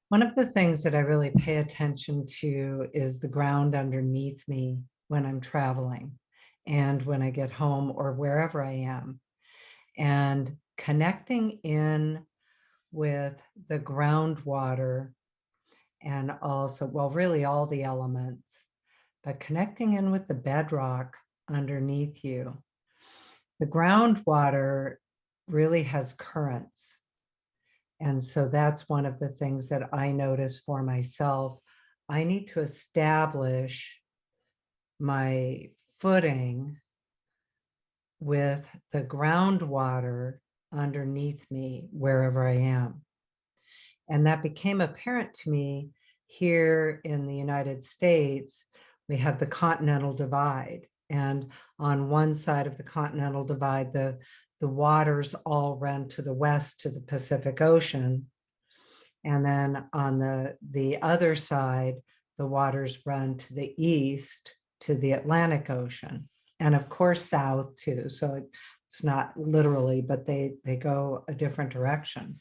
One of the things that I really pay attention to is the ground underneath me when I'm traveling and when I get home or wherever I am, and connecting in with the groundwater and also, well, really all the elements, but connecting in with the bedrock underneath you. The groundwater really has currents. And so that's one of the things that I notice for myself. I need to establish my footing with the groundwater underneath me wherever I am. And that became apparent to me here in the United States. We have the Continental Divide. And on one side of the Continental Divide, the waters all run to the west to the Pacific Ocean. And then on the other side, the waters run to the east to the Atlantic Ocean. And of course, south too. So it's not literally, but they go a different direction.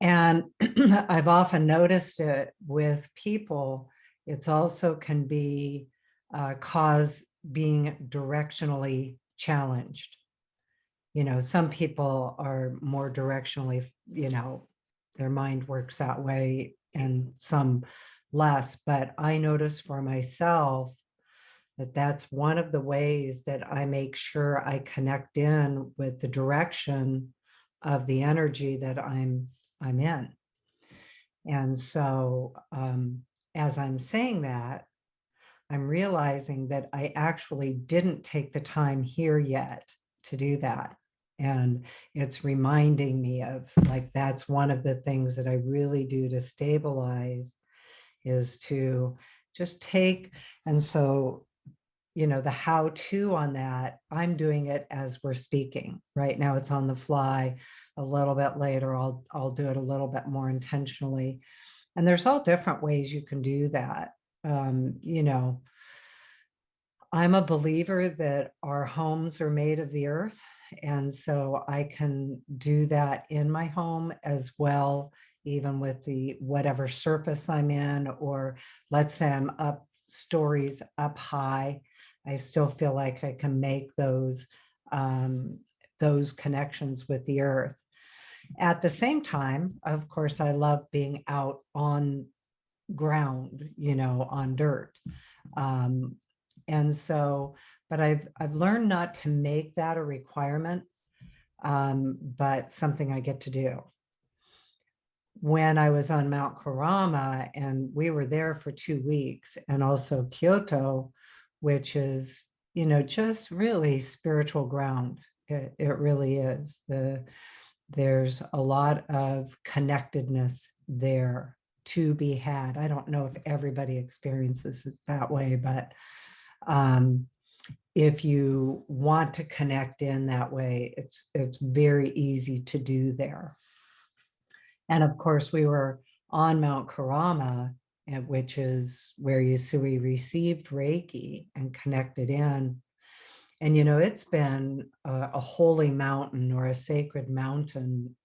And I've often noticed it with people. It's also can be cause being directionally challenged. Some people are more directionally, their mind works that way, and some less. But I notice for myself that that's one of the ways that I make sure I connect in with the direction of the energy that I'm in. And so as I'm saying that, I'm realizing that I actually didn't take the time here yet to do that. And it's reminding me of, like, that's one of the things that I really do to stabilize, is to just take. And so, the how to on that, I'm doing it as we're speaking. Right now it's on the fly. A little bit later, I'll do it a little bit more intentionally. And there's all different ways you can do that. I'm a believer that our homes are made of the earth. And so I can do that in my home as well, even with the whatever surface I'm in, or let's say I'm up stories up high. I still feel like I can make those connections with the earth. At the same time, of course, I love being out on ground, on dirt. Um, and so, but I've learned not to make that a requirement, but something I get to do. When I was on Mount Kurama, and we were there for 2 weeks, and also Kyoto, which is, just really spiritual ground. It really is. There's a lot of connectedness there to be had. I don't know if everybody experiences it that way, but if you want to connect in that way, it's very easy to do there. And of course, we were on Mount Kurama, which is where Yasui received Reiki and connected in. And, it's been a holy mountain, or a sacred mountain,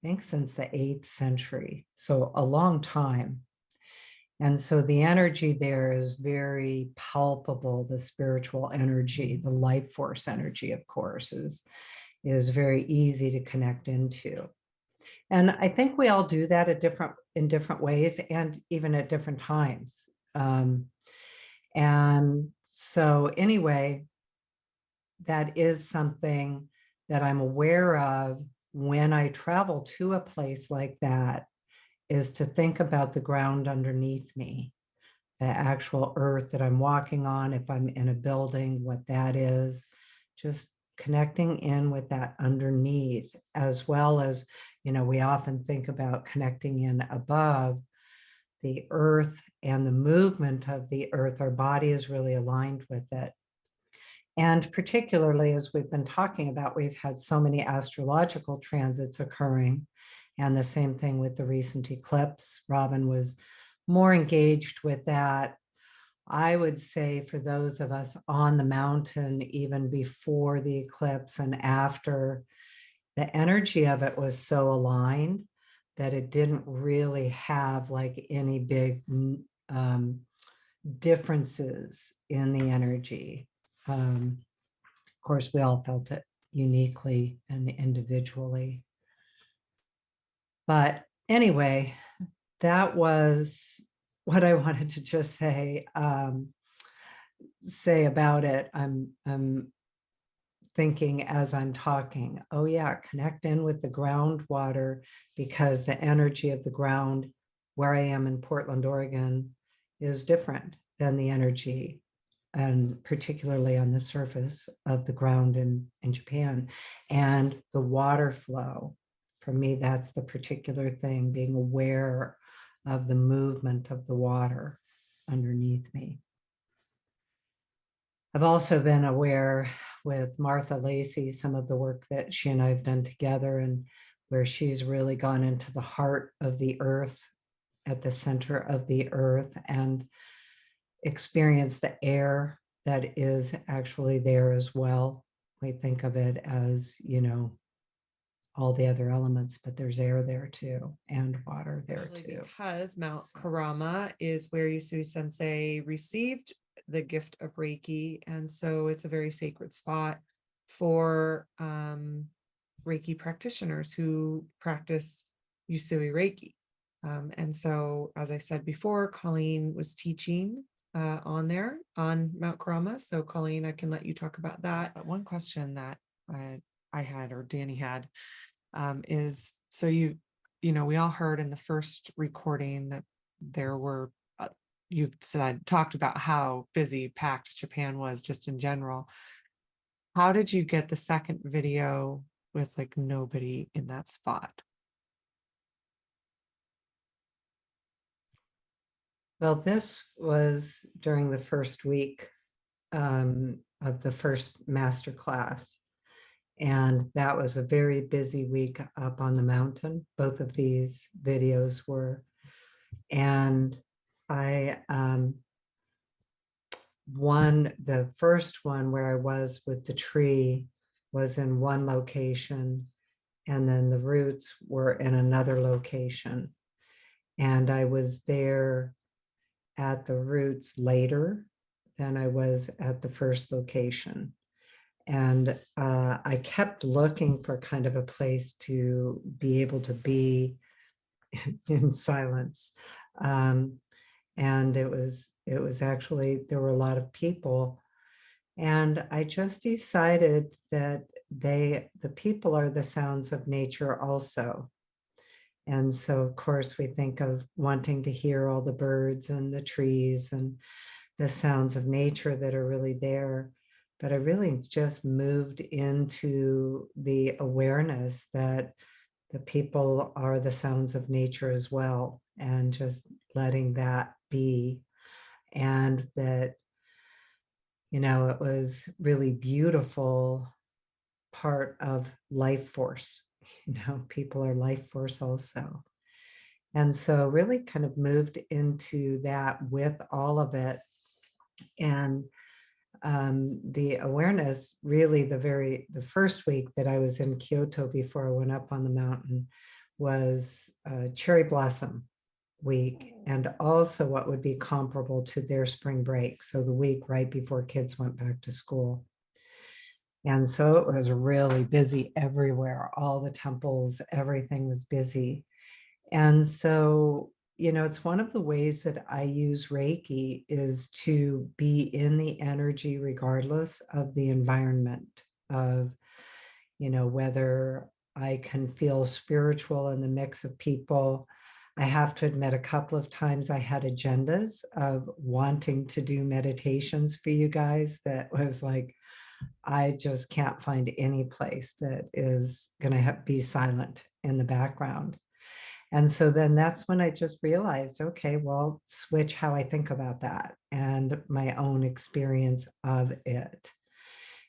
I think since the 8th century. So a long time. And so the energy there is very palpable. The spiritual energy, the life force energy, of course, is very easy to connect into. And I think we all do that in different ways, and even at different times. And so anyway, that is something that I'm aware of when I travel to a place like that, is to think about the ground underneath me, the actual earth that I'm walking on. If I'm in a building, what that is, just connecting in with that underneath, as well as, we often think about connecting in above the earth and the movement of the earth. Our body is really aligned with it. And particularly, as we've been talking about, we've had so many astrological transits occurring, and the same thing with the recent eclipse. Robyn was more engaged with that. I would say for those of us on the mountain, even before the eclipse and after, the energy of it was so aligned that it didn't really have like any big differences in the energy. Of course, we all felt it uniquely and individually. But anyway, that was what I wanted to just say about it. I'm thinking as I'm talking, oh yeah, connect in with the groundwater, because the energy of the ground where I am in Portland, Oregon is different than the energy, and particularly on the surface of the ground in Japan. And the water flow, for me, that's the particular thing, being aware of the movement of the water underneath me. I've also been aware with Martha Lacey, some of the work that she and I have done together, and where she's really gone into the heart of the earth, at the center of the earth, and experienced the air that is actually there as well. We think of it as, all the other elements, but there's air there too, and water there too. Because Mount Kurama is where Yusui Sensei received the gift of Reiki, and so it's a very sacred spot for Reiki practitioners who practice Yusui Reiki. And so, as I said before, Colleen was teaching on there on Mount Kurama. So, Colleen, I can let you talk about that. But one question that I had, or Danny had, is so we all heard in the first recording that there were, you said, talked about how busy, packed Japan was just in general. How did you get the second video with like nobody in that spot? Well, this was during the first week of the first master class. And that was a very busy week up on the mountain. Both of these videos were. And I, the first one where I was with the tree was in one location, and then the roots were in another location. And I was there at the roots later than I was at the first location. And I kept looking for kind of a place to be able to be in silence. And it was actually, there were a lot of people. And I just decided that the people are the sounds of nature also. And so, of course, we think of wanting to hear all the birds and the trees and the sounds of nature that are really there. But I really just moved into the awareness that the people are the sounds of nature as well, and just letting that be. And that, it was really beautiful part of life force. People are life force also. And so really kind of moved into that with all of it. And the awareness, really the first week that I was in Kyoto before I went up on the mountain, was cherry blossom week, and also what would be comparable to their spring break. So the week right before kids went back to school. And so it was really busy everywhere. All the temples, everything was busy. And so, it's one of the ways that I use Reiki is to be in the energy regardless of the environment, of, whether I can feel spiritual in the mix of people. I have to admit, a couple of times I had agendas of wanting to do meditations for you guys that was like, I just can't find any place that is going to be silent in the background. And so then that's when I just realized, okay, well, switch how I think about that and my own experience of it.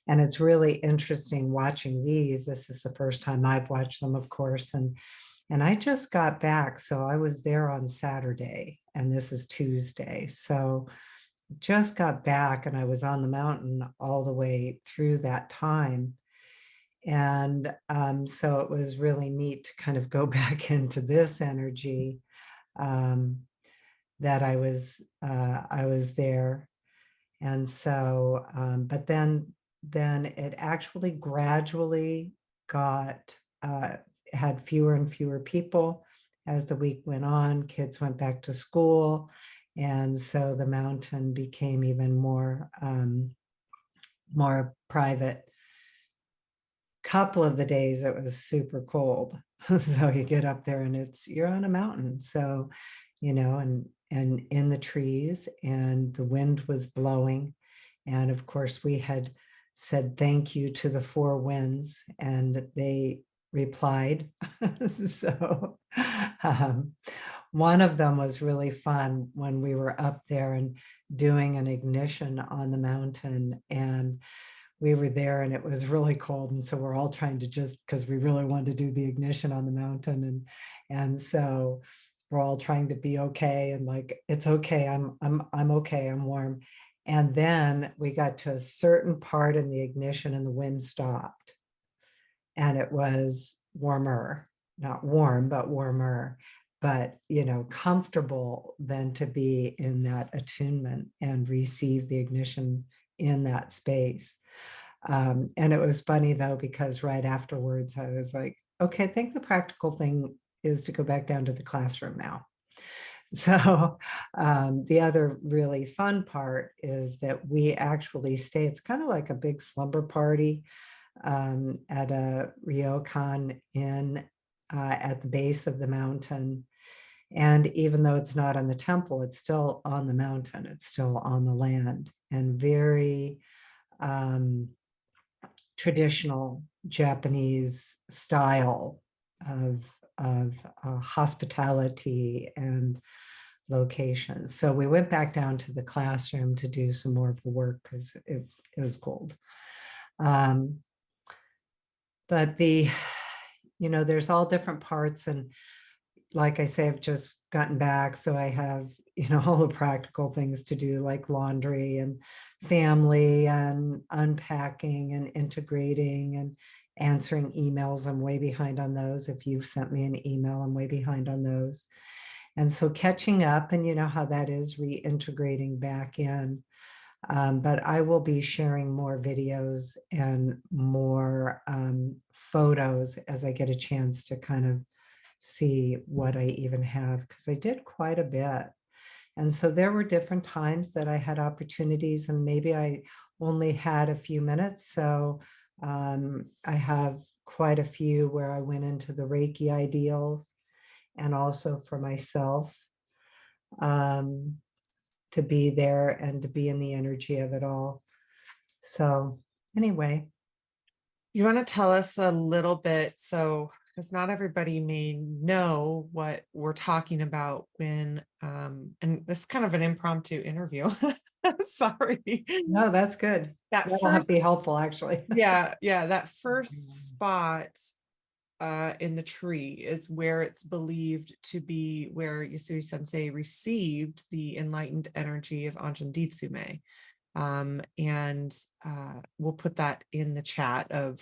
And it's really interesting watching these. This is the first time I've watched them, of course. And I just got back. So I was there on Saturday, and this is Tuesday. So just got back, and I was on the mountain all the way through that time. And so it was really neat to kind of go back into this energy, um, that I was there. And so, but then it actually gradually got had fewer and fewer people as the week went on. Kids went back to school, and so the mountain became even more private. Couple of the days it was super cold, so you get up there and you're on a mountain, so and in the trees, and the wind was blowing, and of course we had said thank you to the four winds, and they replied. So um, one of them was really fun when we were up there and doing an ignition on the mountain, and we were there and it was really cold, and so we're all trying to, just because we really wanted to do the ignition on the mountain, and so we're all trying to be okay, and like, it's okay, I'm okay, I'm warm. And then we got to a certain part in the ignition and the wind stopped, and it was warmer, not warm but warmer, but comfortable then to be in that attunement and receive the ignition in that space. And it was funny though, because right afterwards I was like, okay, I think the practical thing is to go back down to the classroom now. So the other really fun part is that we actually stay, it's kind of like a big slumber party at a ryokan inn at the base of the mountain. And even though it's not on the temple, it's still on the mountain, it's still on the land, and very um, traditional Japanese style of hospitality and locations. So we went back down to the classroom to do some more of the work because it was cold. Um, but there's all different parts, and like I say, I've just gotten back, so I have all the practical things to do, like laundry and family and unpacking and integrating and answering emails. I'm way behind on those. If you've sent me an email, I'm way behind on those. And so catching up, and you know how that is, reintegrating back in. But I will be sharing more videos and more photos as I get a chance to kind of see what I even have, because I did quite a bit. And so there were different times that I had opportunities, and maybe I only had a few minutes. So I have quite a few where I went into the Reiki ideals, and also for myself, um, to be there and to be in the energy of it all. So anyway. You want to tell us a little bit, so because not everybody may know what we're talking about when, and this is kind of an impromptu interview. Sorry. No, that's good. That That'll first, be helpful, actually. yeah, that first spot in the tree is where it's believed to be where Yasui Sensei received the enlightened energy of Anjin Ditsume. And we'll put that in the chat of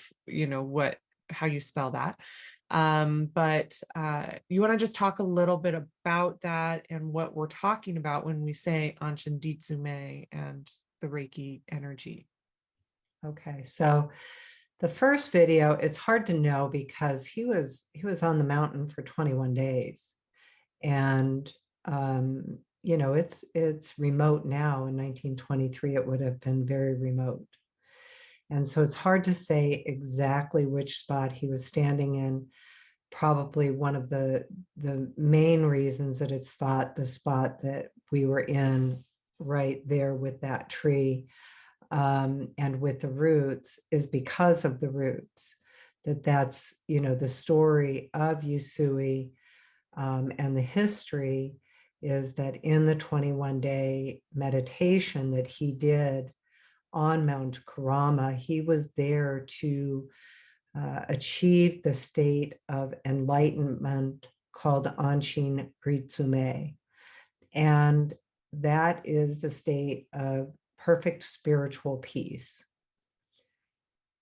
how you spell that. But you want to just talk a little bit about that and what we're talking about when we say Anshin Ditsume and the Reiki energy. Okay, so the first video, it's hard to know because he was on the mountain for 21 days, and it's remote now. In 1923, it would have been very remote, and so it's hard to say exactly which spot he was standing in. Probably one of the main reasons that it's thought the spot that we were in, right there with that tree, and with the roots, is because of the roots. That's the story of Yusui, and the history is that in the 21-day meditation that he did on Mount Kurama, he was there to achieve the state of enlightenment called Anshin Ritsume. And that is the state of perfect spiritual peace.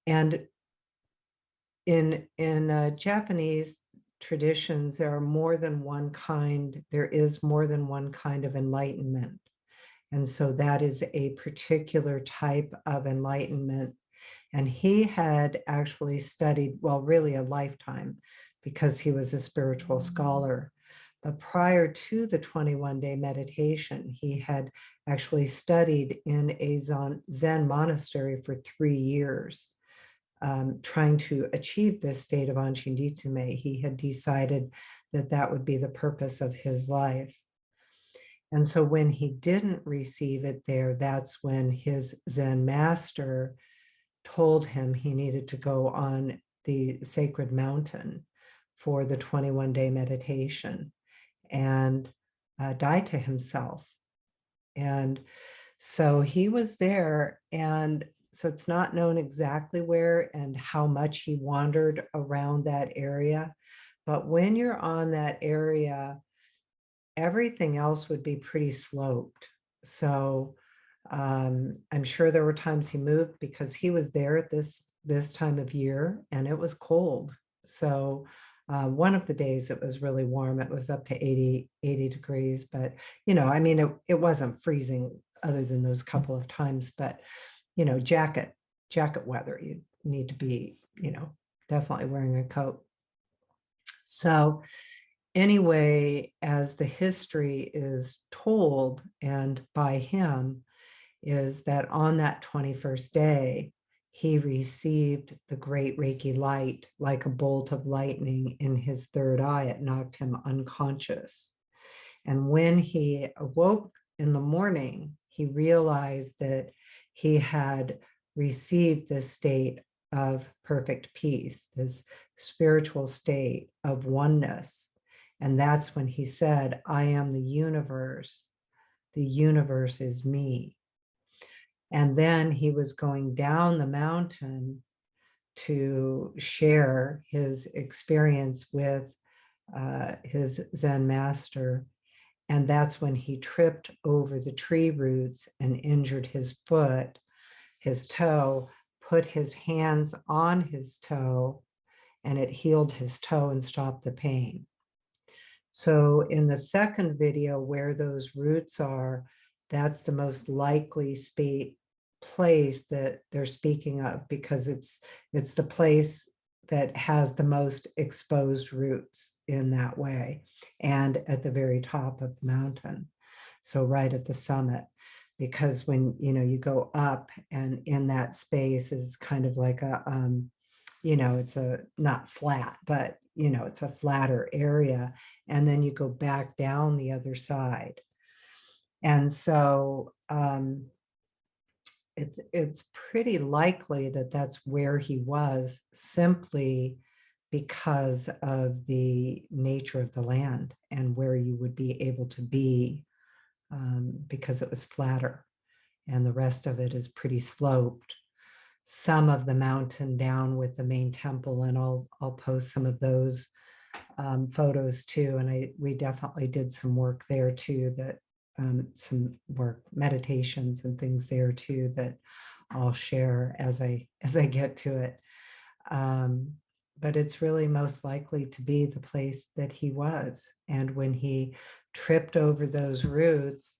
And in Japanese traditions, there are more than one kind, there is more than one kind of enlightenment. And so that is a particular type of enlightenment. And he had actually studied, well, really a lifetime, because he was a spiritual scholar. But prior to the 21-day meditation, he had actually studied in a Zen monastery for 3 years, trying to achieve this state of Anshin Ditsume. He had decided that that would be the purpose of his life. And so when he didn't receive it there, that's when his Zen master told him he needed to go on the sacred mountain for the 21-day meditation and die to himself. And so he was there, and so it's not known exactly where and how much he wandered around that area. But when you're on that area, everything else would be pretty sloped. So I'm sure there were times he moved because he was there at this time of year and it was cold. So one of the days it was really warm. It was up to 80 degrees, but I mean, it wasn't freezing other than those couple of times, but jacket weather, you need to be, definitely wearing a coat. So anyway, as the history is told and by him, is that on that 21st day, he received the great Reiki light like a bolt of lightning in his third eye. It knocked him unconscious. And when he awoke in the morning, he realized that he had received this state of perfect peace, this spiritual state of oneness. And that's when he said, I am the universe is me. And then he was going down the mountain to share his experience with his Zen master. And that's when he tripped over the tree roots and injured his foot, his toe, put his hands on his toe, and it healed his toe and stopped the pain. So in the second video where those roots are, that's the most likely place that they're speaking of, because it's the place that has the most exposed roots in that way, and at the very top of the mountain. So right at the summit, because when you go up and in that space is kind of like a it's a not flat, but it's a flatter area, and then you go back down the other side. And so it's pretty likely that that's where he was, simply because of the nature of the land and where you would be able to be, because it was flatter and the rest of it is pretty sloped. Some of the mountain down with the main temple, and I'll post some of those photos too. And we definitely did some work there too, that some work, meditations and things there too, that I'll share as I get to it. But it's really most likely to be the place that he was. And when he tripped over those roots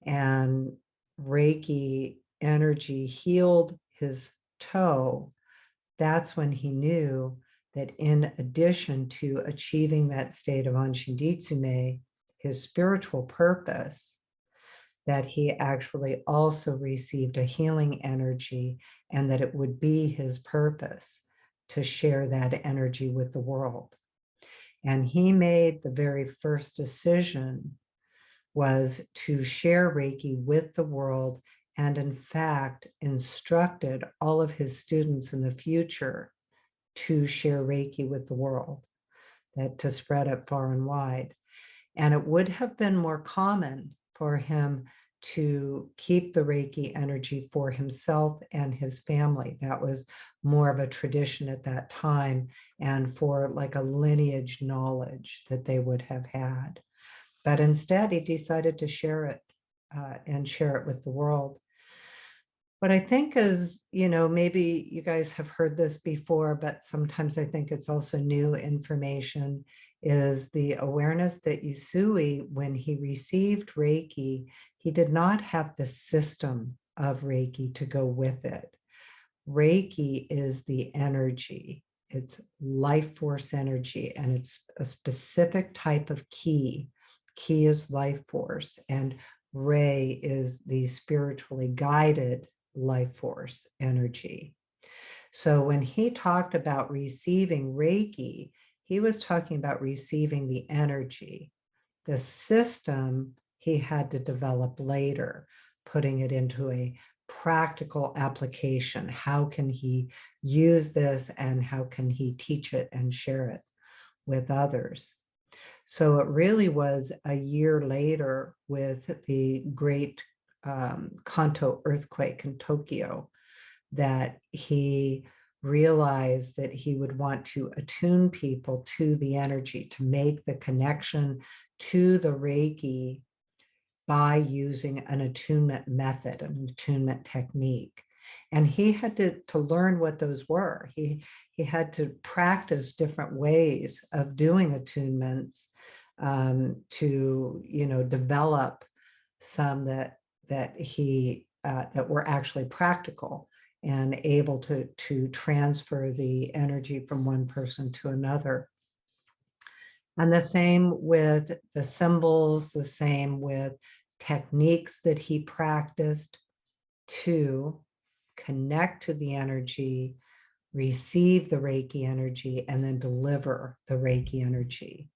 and Reiki energy healed his toe, that's when he knew that in addition to achieving that state of Anshin Ditsume, his spiritual purpose, that he actually also received a healing energy, and that it would be his purpose to share that energy with the world. And he made the very first decision was to share Reiki with the world, and in fact instructed all of his students in the future to share Reiki with the world, that to spread it far and wide. And it would have been more common for him to keep the Reiki energy for himself and his family. That was more of a tradition at that time, and for like a lineage knowledge that they would have had. But instead, he decided to share it and share it with the world. What I think is, maybe you guys have heard this before, but sometimes I think it's also new information, is the awareness that Usui, when he received Reiki, he did not have the system of Reiki to go with it. Reiki is the energy. It's life force energy, and it's a specific type of ki. Ki is life force, and Rei is the spiritually guided life force energy. So when he talked about receiving Reiki, he was talking about receiving the energy. The system he had to develop later, putting it into a practical application. How can he use this, and how can he teach it and share it with others? So it really was a year later, with the great Kanto earthquake in Tokyo, that he realized that he would want to attune people to the energy, to make the connection to the Reiki by using an attunement method, an attunement technique. And he had to learn what those were. He had to practice different ways of doing attunements, to develop some that were actually practical and able to transfer the energy from one person to another. And the same with the symbols, the same with techniques that he practiced to connect to the energy, receive the Reiki energy, and then deliver the Reiki energy.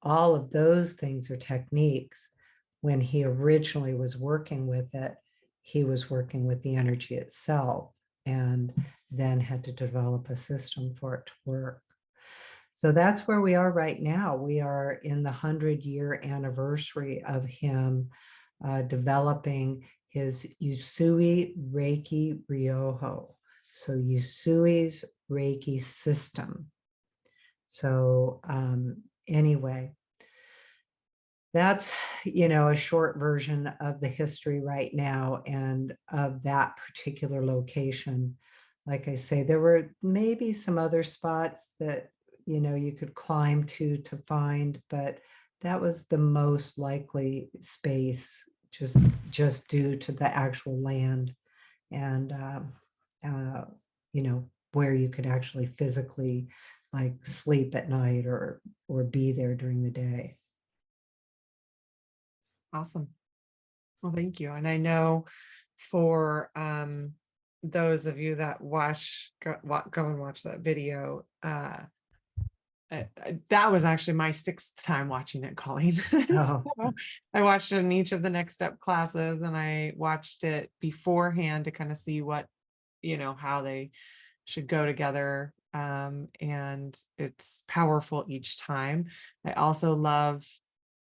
All of those things are techniques. When he originally was working with it, he was working with the energy itself, and then had to develop a system for it to work. So that's where we are right now. We are in the 100-year anniversary of him developing his Usui Reiki Ryoho. So Usui's Reiki system. So anyway, that's, a short version of the history right now and of that particular location. Like I say, there were maybe some other spots that, you could climb to find, but that was the most likely space, just due to the actual land and, uh, where you could actually physically like sleep at night or be there during the day. Awesome. Well, thank you. And I know for those of you that go and watch that video, that was actually my 6th time watching it, Colleen. Oh, So I watched it in each of the next step classes, and I watched it beforehand to kind of see what, how they should go together. And it's powerful each time. I also love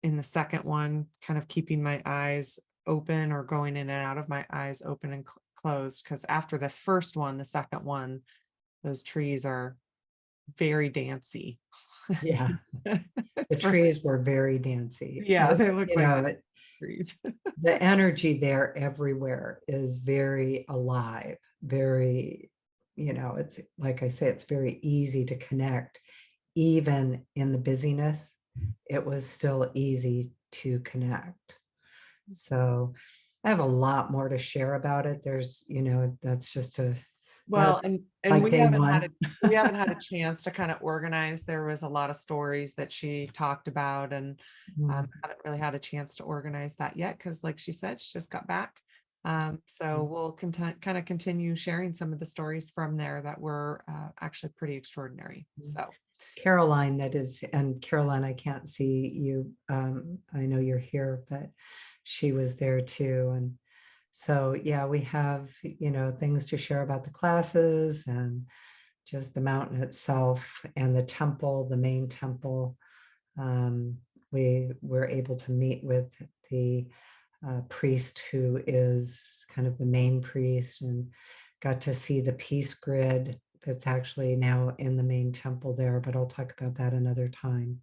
in the second one, kind of keeping my eyes open, or going in and out of my eyes open and closed. Because after the first one, the second one, those trees are very dancey. yeah. The It's trees were very dancey. yeah, they look like Know, trees. the energy there everywhere is very alive, very, it's like I say, it's very easy to connect. Even in the busyness, it was still easy to connect. So I have a lot more to share about it. There's, that's just Well, that's and like day one. we haven't had a chance to kind of organize. There was a lot of stories that she talked about, and Mm, haven't really had a chance to organize that yet, because like she said, she just got back. So we'll kind of continue sharing some of the stories from there that were actually pretty extraordinary. So Caroline, that is, and Caroline, I can't see you. I know you're here, but she was there too. And so, yeah, we have, things to share about the classes and just the mountain itself and the temple, the main temple. We were able to meet with the priest who is kind of the main priest, and got to see the peace grid that's actually now in the main temple there, but I'll talk about that another time.